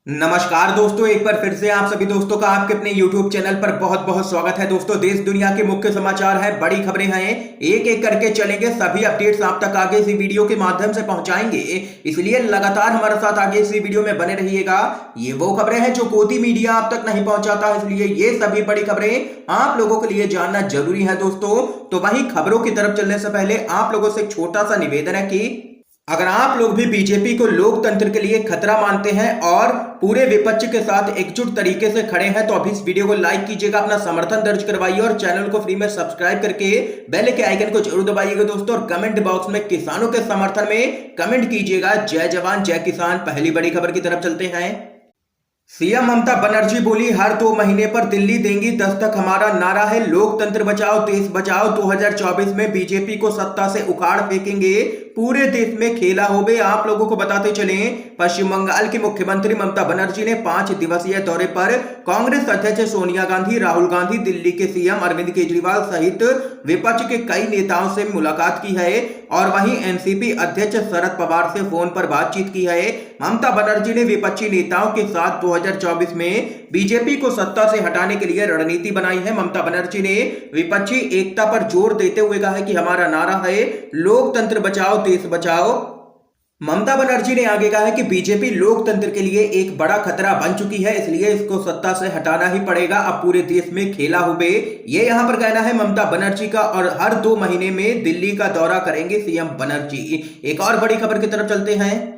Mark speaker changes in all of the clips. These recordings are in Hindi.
Speaker 1: नमस्कार दोस्तों, एक बार फिर से आप सभी दोस्तों का आपके अपने YouTube चैनल पर बहुत बहुत स्वागत है। दोस्तों, देश दुनिया के मुख्य समाचार हैं, बड़ी खबरें हैं, एक एक करके चलेंगे। सभी अपडेट्स आप तक आगे इसी वीडियो के माध्यम से पहुंचाएंगे, इसलिए लगातार हमारे साथ आगे इसी वीडियो में बने रहिएगा। ये वो खबरें हैं जो कोई मीडिया आप तक नहीं पहुंचाता, इसलिए ये सभी बड़ी खबरें आप लोगों के लिए जानना जरूरी है दोस्तों। तो वहीं खबरों की तरफ चलने से पहले आप लोगों से एक छोटा सा निवेदन है कि अगर आप लोग भी बीजेपी को लोकतंत्र के लिए खतरा मानते हैं और पूरे विपक्ष के साथ एकजुट तरीके से खड़े हैं तो अभी इस वीडियो को लाइक कीजिएगा, अपना समर्थन दर्ज करवाइए और चैनल को फ्री में सब्सक्राइब करके बेल के आइकन को जरूर दबाइएगा दोस्तों। और कमेंट बॉक्स में किसानों के समर्थन में कमेंट कीजिएगा, जय जवान जय किसान। पहली बड़ी खबर की तरफ चलते हैं। सीएम ममता बनर्जी बोली, हर 2 महीने पर दिल्ली देंगी दस्तक, हमारा नारा है लोकतंत्र बचाओ देश बचाओ। 2024 में बीजेपी को सत्ता से उखाड़ फेंकेंगे, पूरे देश में खेला होबे। आप लोगों को बताते चलें, पश्चिम बंगाल की मुख्यमंत्री ममता बनर्जी ने 5 दिवसीय दौरे पर कांग्रेस अध्यक्ष सोनिया गांधी, राहुल गांधी, दिल्ली के सीएम अरविंद केजरीवाल सहित विपक्ष के कई नेताओं से मुलाकात की है और वहीं एनसीपी अध्यक्ष शरद पवार से फोन पर बातचीत की है। ममता बनर्जी ने विपक्षी नेताओं के साथ 2024 में बीजेपी को सत्ता से हटाने के लिए रणनीति बनाई है। ममता बनर्जी ने विपक्षी एकता पर जोर देते हुए कहा है कि हमारा नारा है लोकतंत्र बचाओ देश बचाओ। ममता बनर्जी ने आगे कहा है कि बीजेपी लोकतंत्र के लिए एक बड़ा खतरा बन चुकी है, इसलिए इसको सत्ता से हटाना ही पड़ेगा। अब पूरे देश में खेला होबे, ये यहां पर कहना है ममता बनर्जी का। और हर 2 महीने में दिल्ली का दौरा करेंगे सीएम बनर्जी। एक और बड़ी खबर की तरफ चलते हैं।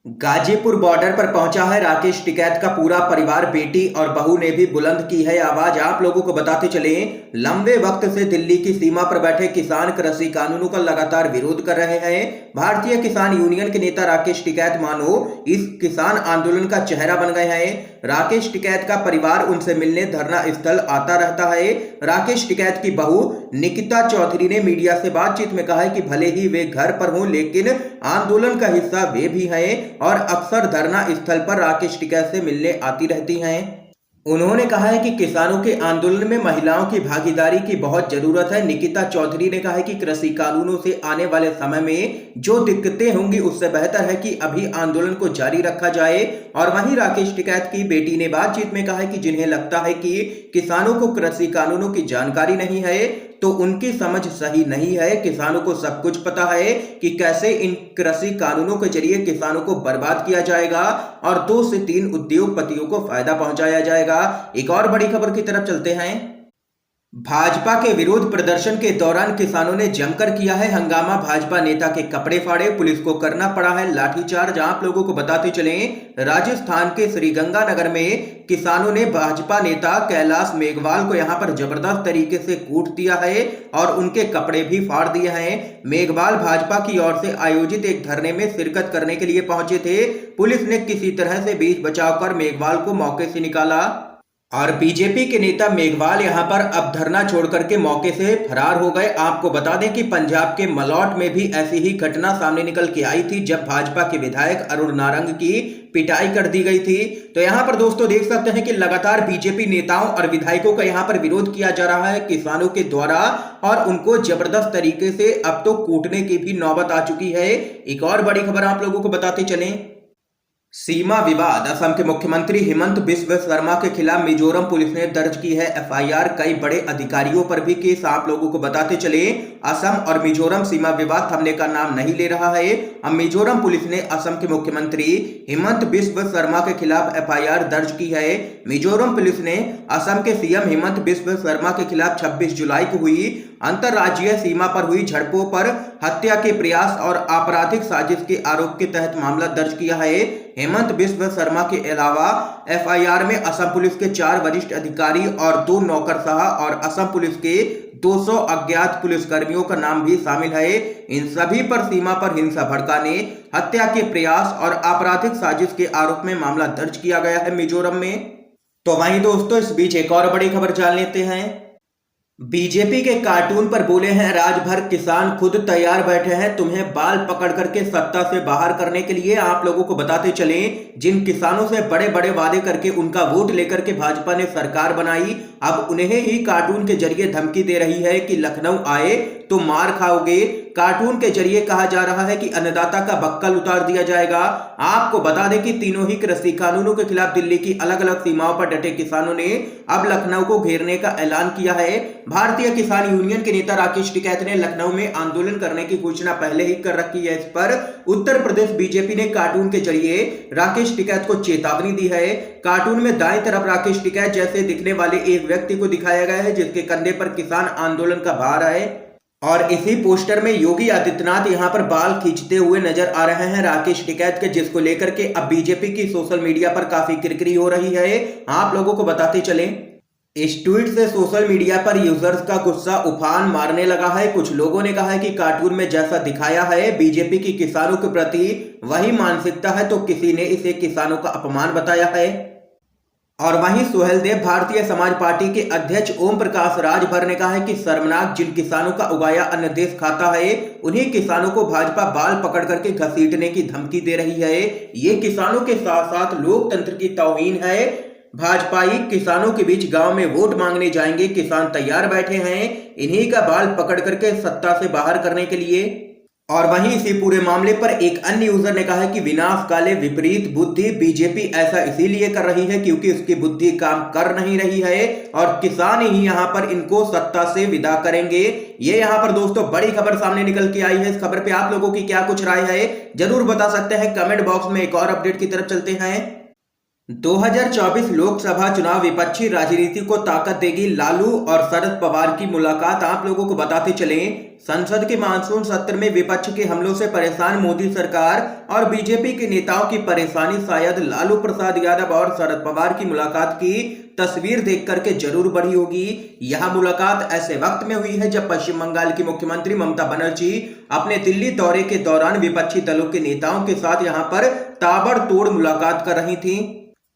Speaker 1: गाजीपुर बॉर्डर पर पहुंचा है राकेश टिकैत का पूरा परिवार, बेटी और बहू ने भी बुलंद की है आवाज। आप लोगों को बताते चले, लंबे वक्त से दिल्ली की सीमा पर बैठे किसान कृषि कानूनों का लगातार विरोध कर रहे हैं। भारतीय किसान यूनियन के नेता राकेश टिकैत मानो इस किसान आंदोलन का चेहरा बन गए हैं। राकेश टिकैत का परिवार उनसे मिलने धरना स्थल आता रहता है। राकेश टिकैत की बहू निकिता चौधरी ने मीडिया से बातचीत में कहा है कि भले ही वे घर पर हों लेकिन आंदोलन का हिस्सा वे भी हैं और अक्सर धरना स्थल पर राकेश टिकैत से मिलने आती रहती हैं। उन्होंने कहा है कि किसानों के आंदोलन में महिलाओं की भागीदारी की बहुत जरूरत है। निकिता चौधरी ने कहा है कि कृषि कानूनों से आने वाले समय में जो दिक्कतें होंगी उससे बेहतर है कि अभी आंदोलन को जारी रखा जाए। और वहीं राकेश टिकैत की बेटी ने बातचीत में कहा है कि जिन्हें लगता है कि किसानों को कृषि कानूनों की जानकारी नहीं है तो उनकी समझ सही नहीं है। किसानों को सब कुछ पता है कि कैसे इन कृषि कानूनों के जरिए किसानों को बर्बाद किया जाएगा और 2 से 3 उद्योगपतियों को फायदा पहुंचाया जाएगा। एक और बड़ी खबर की तरफ चलते हैं। भाजपा के विरोध प्रदर्शन के दौरान किसानों ने जमकर किया है हंगामा, भाजपा नेता के कपड़े फाड़े, पुलिस को करना पड़ा है लाठीचार्ज। आप लोगों को बताते चलें, राजस्थान के श्रीगंगानगर में किसानों ने भाजपा नेता कैलाश मेघवाल को यहां पर जबरदस्त तरीके से कूट दिया है और उनके कपड़े भी फाड़ दिए हैं। मेघवाल भाजपा की ओर से आयोजित एक धरने में शिरकत करने के लिए पहुंचे थे। पुलिस ने किसी तरह से बीच बचाव कर मेघवाल को मौके से निकाला और बीजेपी के नेता मेघवाल यहां पर अब धरना छोड़ करके मौके से फरार हो गए। आपको बता दें कि पंजाब के मलौट में भी ऐसी ही घटना सामने निकल के आई थी जब भाजपा के विधायक अरुण नारंग की पिटाई कर दी गई थी। तो यहां पर दोस्तों देख सकते हैं कि लगातार बीजेपी नेताओं और विधायकों का यहां पर विरोध किया जा रहा है किसानों के द्वारा और उनको जबरदस्त तरीके से अब तो कूटने की भी नौबत आ चुकी है। एक और बड़ी खबर आप लोगों को बताते चलें। सीमा विवाद, असम के मुख्यमंत्री हेमंत बिस्व शर्मा के खिलाफ मिजोरम पुलिस ने दर्ज की है एफआईआर। कई बड़े अधिकारियों पर भी केस। आप लोगों को बताते चले, असम और मिजोरम सीमा विवाद थमने का नाम नहीं ले रहा है। अब मिजोरम पुलिस ने असम के मुख्यमंत्री हेमंत बिस्व शर्मा के खिलाफ एफआईआर दर्ज की है। मिजोरम पुलिस ने असम के सीएम हेमंत बिस्व शर्मा के खिलाफ 26 जुलाई को हुई अंतरराज्यीय सीमा पर हुई झड़पों पर हत्या के प्रयास और आपराधिक साजिश के आरोप के तहत मामला दर्ज किया है। हेमंत बिस्व शर्मा के अलावा एफआईआर में असम पुलिस के 4 वरिष्ठ अधिकारी और 2 नौकरशाह और असम पुलिस के 200 अज्ञात पुलिसकर्मियों का नाम भी शामिल है। इन सभी पर सीमा पर हिंसा भड़काने, हत्या के प्रयास और आपराधिक साजिश के आरोप में मामला दर्ज किया गया है मिजोरम में। तो वहीं दोस्तों इस बीच एक और बड़ी खबर जान लेते हैं। बीजेपी के कार्टून पर बोले हैं राजभर किसान खुद तैयार बैठे हैं तुम्हें बाल पकड़ करके सत्ता से बाहर करने के लिए। आप लोगों को बताते चलें, जिन किसानों से बड़े बड़े वादे करके उनका वोट लेकर के भाजपा ने सरकार बनाई, अब उन्हें ही कार्टून के जरिए धमकी दे रही है कि लखनऊ आए तो मार खाओगे। कार्टून के जरिए कहा जा रहा है कि अन्नदाता का बक्कल उतार दिया जाएगा। आपको बता दें कि तीनों ही कृषि कानूनों के खिलाफ दिल्ली की अलग अलग सीमाओं पर डटे किसानों ने अब लखनऊ को घेरने का ऐलान किया है। भारतीय किसान यूनियन के नेता राकेश टिकैत ने लखनऊ में आंदोलन करने की घोषणा पहले ही कर रखी है। इस पर उत्तर प्रदेश बीजेपी ने कार्टून के जरिए राकेश टिकैत को चेतावनी दी है। कार्टून में दाएं तरफ राकेश टिकैत जैसे दिखने वाले एक व्यक्ति को दिखाया गया है जिसके कंधे पर किसान आंदोलन का भार है और इसी पोस्टर में योगी आदित्यनाथ यहां पर बाल खींचते हुए नजर आ रहे हैं राकेश टिकैत के, जिसको लेकर के अब बीजेपी की सोशल मीडिया पर काफी किरकिरी हो रही है। आप लोगों को बताते चलें, इस ट्वीट से सोशल मीडिया पर यूजर्स का गुस्सा उफान मारने लगा है। कुछ लोगों ने कहा है कि कार्टून में जैसा दिखाया है बीजेपी की किसानों के प्रति वही मानसिकता है, तो किसी ने इसे किसानों का अपमान बताया है। और वहीं सुहेलदेव भारतीय समाज पार्टी के अध्यक्ष ओम प्रकाश राजभर ने कहा है कि शर्मनाक, जिन किसानों का उगाया अन्न देश खाता है उन्हीं किसानों को भाजपा बाल पकड़ करके घसीटने की धमकी दे रही है। ये किसानों के साथ साथ लोकतंत्र की तौहीन है। भाजपाई किसानों के बीच गांव में वोट मांगने जाएंगे, किसान तैयार बैठे हैं इन्हीं का बाल पकड़ करके सत्ता से बाहर करने के लिए। और वहीं इसी पूरे मामले पर एक अन्य यूजर ने कहा है कि विनाश काले विपरीत बुद्धि, बीजेपी ऐसा इसीलिए कर रही है क्योंकि उसकी बुद्धि काम कर नहीं रही है और किसान ही यहां पर इनको सत्ता से विदा करेंगे। ये यहां पर दोस्तों बड़ी खबर सामने निकल के आई है। इस खबर पे आप लोगों की क्या कुछ राय है जरूर बता सकते हैं कमेंट बॉक्स में। एक और अपडेट की तरफ चलते हैं। 2024 लोकसभा चुनाव विपक्षी राजनीति को ताकत देगी, लालू और शरद पवार की मुलाकात। आप लोगों को बताते चलें, संसद के मानसून सत्र में विपक्ष के हमलों से परेशान मोदी सरकार और बीजेपी के नेताओं की परेशानी शायद लालू प्रसाद यादव और शरद पवार की मुलाकात की तस्वीर देख करके जरूर बढ़ी होगी। यह मुलाकात ऐसे वक्त में हुई है जब पश्चिम बंगाल की मुख्यमंत्री ममता बनर्जी अपने दिल्ली दौरे के दौरान विपक्षी दलों के नेताओं के साथ यहां पर ताबड़तोड़ मुलाकात कर रही थी।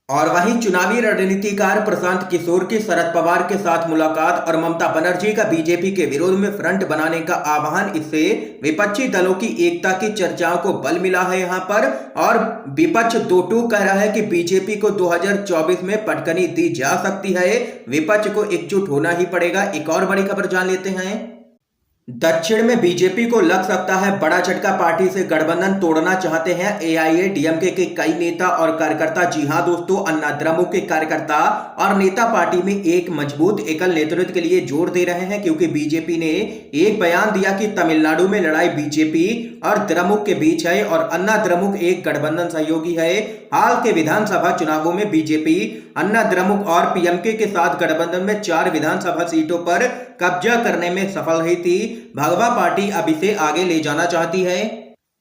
Speaker 1: और वहीं चुनावी रणनीतिकार प्रशांत किशोर की शरद पवार के साथ मुलाकात और ममता बनर्जी का बीजेपी के विरोध में फ्रंट बनाने का आह्वान, इससे विपक्षी दलों की एकता की चर्चाओं को बल मिला है यहां पर। और विपक्ष दो टूक कह रहा है कि बीजेपी को 2024 में पटकनी दी जा सकती है, विपक्ष को एकजुट होना ही पड़ेगा। एक और बड़ी खबर जान लेते हैं। दक्षिण में बीजेपी को लग सकता है बड़ा झटका, पार्टी से गठबंधन तोड़ना चाहते हैं एआईएडीएमके के कई नेता और कार्यकर्ता। जी हां दोस्तों, अन्ना द्रमुक के कार्यकर्ता और नेता पार्टी में एक मजबूत एकल नेतृत्व के लिए जोर दे रहे हैं, क्योंकि बीजेपी ने एक बयान दिया कि तमिलनाडु में लड़ाई बीजेपी और द्रमुक के बीच है और अन्ना द्रमुक एक गठबंधन सहयोगी है। हाल के विधानसभा चुनावों में बीजेपी अन्ना द्रमुक और पीएमके के साथ गठबंधन में 4 विधानसभा सीटों पर कब्जा करने में सफल रही थी। भगवा पार्टी अब इसे आगे ले जाना चाहती है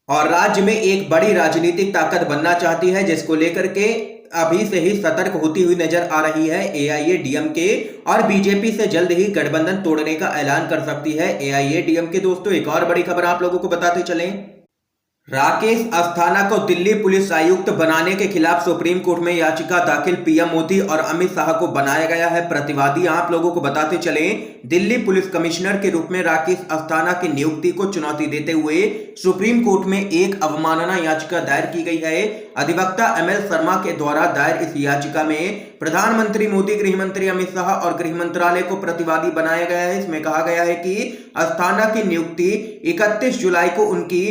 Speaker 1: और राज्य में एक बड़ी राजनीतिक ताकत बनना चाहती है, जिसको लेकर के अभी से ही सतर्क होती हुई नजर आ रही है एआईएडीएमके और बीजेपी से जल्द ही गठबंधन तोड़ने का ऐलान कर सकती है एआईएडीएमके। दोस्तों एक और बड़ी खबर आप लोगों को बताते चलें, राकेश अस्थाना को दिल्ली पुलिस आयुक्त बनाने के खिलाफ सुप्रीम कोर्ट में याचिका दाखिल, पीएम मोदी और अमित शाह को बनाया गया है प्रतिवादी। आप लोगों को बताते चलें, दिल्ली पुलिस कमिश्नर के रूप में राकेश अस्थाना की नियुक्ति को चुनौती देते हुए सुप्रीम कोर्ट में एक अवमानना याचिका दायर की गई है। अधिवक्ता एमएल शर्मा के द्वारा दायर इस याचिका में प्रधानमंत्री मोदी, गृह मंत्री अमित शाह और गृह मंत्रालय को प्रतिवादी बनाया गया है। इसमें कहा गया है कि अस्थाना की नियुक्ति 31 जुलाई को उनकी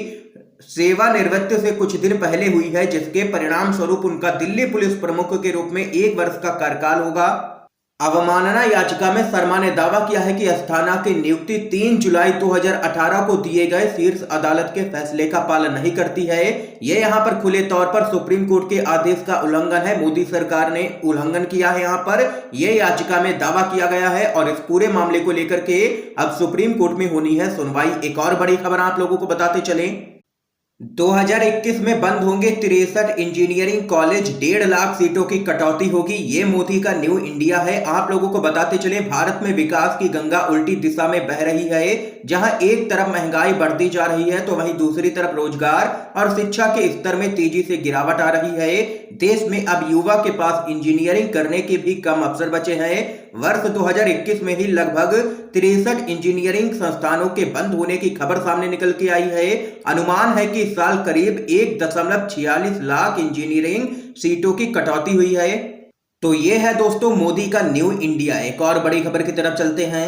Speaker 1: सेवानिवृत्ति से कुछ दिन पहले हुई है, जिसके परिणाम स्वरूप उनका दिल्ली पुलिस प्रमुख के रूप में 1 वर्ष का कार्यकाल होगा। अवमानना याचिका में शर्मा ने दावा किया है कि अस्थाना की नियुक्ति 3 जुलाई 2018 को दिए गए शीर्ष अदालत के फैसले का पालन नहीं करती है। यह यहां पर खुले तौर पर सुप्रीम कोर्ट के आदेश का उल्लंघन है। मोदी सरकार ने उल्लंघन किया है, यहां पर यह याचिका में दावा किया गया है और इस पूरे मामले को लेकर के अब सुप्रीम कोर्ट में होनी है सुनवाई। एक और बड़ी खबर आप लोगों को बताते चले, 2021 में बंद होंगे 63 इंजीनियरिंग कॉलेज, 1.5 लाख सीटों की कटौती होगी। ये मोदी का न्यू इंडिया है। आप लोगों को बताते चले, भारत में विकास की गंगा उल्टी दिशा में बह रही है। जहां एक तरफ महंगाई बढ़ती जा रही है तो वहीं दूसरी तरफ रोजगार और शिक्षा के स्तर में तेजी से गिरावट आ रही है। देश में अब युवा के पास इंजीनियरिंग करने के भी कम अवसर बचे हैं। वर्ष 2021 में ही लगभग 63 इंजीनियरिंग संस्थानों के बंद होने की खबर सामने निकल के आई है। अनुमान है कि इस साल करीब 1.46 लाख इंजीनियरिंग सीटों की कटौती हुई है। तो ये है दोस्तों मोदी का न्यू इंडिया। एक और बड़ी खबर की तरफ चलते हैं।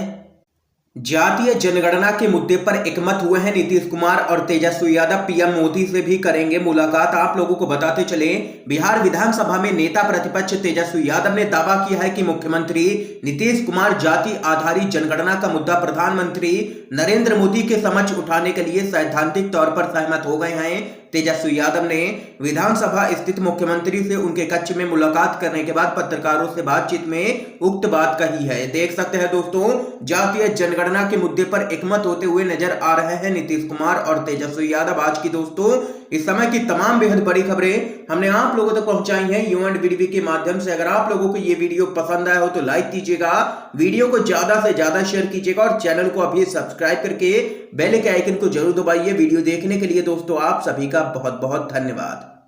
Speaker 1: जातीय जनगणना के मुद्दे पर एकमत हुए हैं नीतीश कुमार और तेजस्वी यादव। पीएम मोदी से भी करेंगे मुलाकात। आप लोगों को बताते चले, बिहार विधानसभा में नेता प्रतिपक्ष तेजस्वी यादव ने दावा किया है कि मुख्यमंत्री नीतीश कुमार जाति आधारित जनगणना का मुद्दा प्रधानमंत्री नरेंद्र मोदी के समक्ष उठाने के लिए सैद्धांतिक तौर पर सहमत हो गए हैं। तेजस्वी यादव ने विधानसभा स्थित मुख्यमंत्री से उनके कक्ष में मुलाकात करने के बाद पत्रकारों से बातचीत में उक्त बात कही है। देख सकते हैं दोस्तों, जातीय जनगणना के मुद्दे पर एकमत होते हुए नजर आ रहे हैं नीतीश कुमार और तेजस्वी यादव। आज की दोस्तों इस समय की तमाम बेहद बड़ी खबरें हमने आप लोगों तक पहुंचाई हैं यू एंड वीडीवी के माध्यम से। अगर आप लोगों को ये वीडियो पसंद आया हो तो लाइक कीजिएगा, वीडियो को ज्यादा से ज्यादा शेयर कीजिएगा और चैनल को अभी सब्सक्राइब करके बेल के आइकन को जरूर दबाइए। वीडियो देखने के लिए दोस्तों आप सभी का बहुत बहुत धन्यवाद।